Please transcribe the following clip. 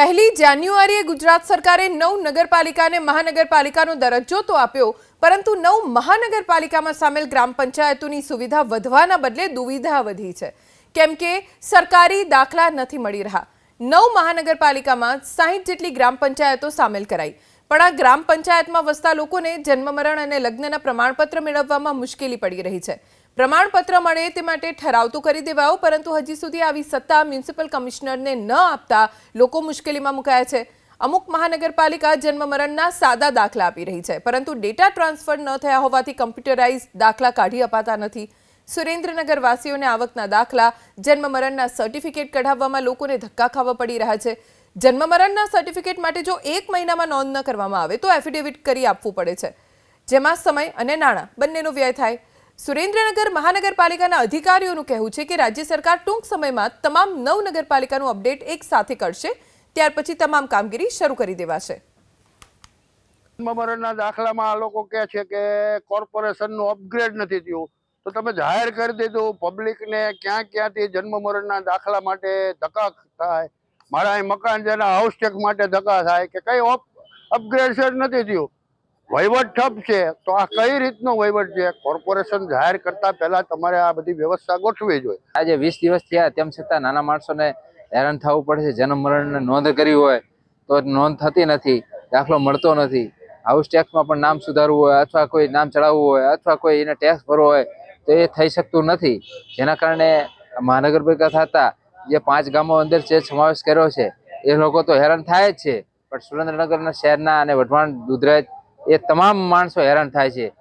પહેલી જાન્યુઆરીએ ગુજરાત સરકારે 9 નગરપાલિકાને મહાનગરપાલિકાનો દરજ્જો તો આપ્યો, પરંતુ 9 મહાનગરપાલિકામાં સામેલ ગ્રામ પંચાયતોની સુવિધા વધવાના બદલે દુવિધા વધી છે, કેમ કે સરકારી દાખલા નથી મળી રહ્યા। 9 મહાનગરપાલિકામાં 60 જેટલી ગ્રામ પંચાયતો સામેલ કરાઈ, પણ આ ગ્રામ પંચાયતમાં વસતા લોકોને જન્મ મરણ અને લગ્નના પ્રમાણપત્ર મેળવવામાં મુશ્કેલી પડી રહી છે। પ્રમાણપત્ર મળે તે માટે ઠરાવ તો કરી દેવાયો, પરંતુ હજી સુધી આવી સત્તા મ્યુનિસિપલ કમિશનરને ન આપતા લોકો મુશ્કેલીમાં મુકાયા છે। અમુક મહાનગરપાલિકા જન્મ મરણના સાદા દાખલા આપી રહી છે, પરંતુ ડેટા ટ્રાન્સફર ન થયા હોવાથી કમ્પ્યુટરાઇઝ દાખલા કાઢી અપાતા નથી। સુરેન્દ્રનગર વાસીઓને આવકના દાખલા, જન્મ મરણના સર્ટિફિકેટ કઢાવવામાં લોકોને ધક્કા ખાવા પડી રહ્યા છે। જન્મ મરણના સર્ટિફિકેટ માટે જો 1 મહિનામાં નોંધ ન કરવામાં આવે તો એફિડેવિટ કરી આપવું પડે છે, જેમાં સમય અને નાણાં બંનેનો વ્યય થાય। સુરેન્દ્રનગર મહાનગરપાલિકાના અધિકારીઓનું કહેવું છે કે રાજ્ય સરકાર ટૂંક સમયમાં તમામ 9 નગરપાલિકાનું અપડેટ એક સાથે કરશે, ત્યાર પછી તમામ કામગીરી શરૂ કરી દેવાશે। મરણના દાખલામાં આ લોકો કહે છે કે કોર્પોરેશનનું અપગ્રેડ નથી થયું, તો તમે જાહેર કરી દીધું પબ્લિકને ક્યાંથી જન્મ મરણના દાખલા માટે ધક્કા થાય, મારા અહીં મકાન છે હાઉસ ટેક્સ માટે ધક્કા થાય કે કઈ અપગ્રેડેશન નથી થયું, વહીવટ ઠપ છે। તો આ કઈ રીતનો વહીવટ છે? કોર્પોરેશન જાહેર કરતા પહેલા તમારે આ બધી વ્યવસ્થા ગોઠવવી જોઈએ। આજે 20 દિવસ થયા તેમ છતાં નાના માણસોને હેરાન થવું પડે છે। જન્મ મરણની નોંધ કરી હોય તો નોંધ થતી નથી, દાખલો મળતો નથી। હાઉસ ટેક્સમાં પણ નામ સુધારવું હોય અથવા કોઈ નામ ચડાવવું હોય અથવા કોઈ એને ટેક્સ ભરવો હોય તો એ થઈ શકતું નથી, જેના કારણે મહાનગરપાલિકા થતા જે 5 ગામો અંદર જે સમાવેશ કર્યો છે એ લોકો તો હેરાન થાય જ છે, પણ સુરેન્દ્રનગરના શહેરના અને વઢવાણ, દુધરેજ એ તમામ માણસો હેરાન થાય છે।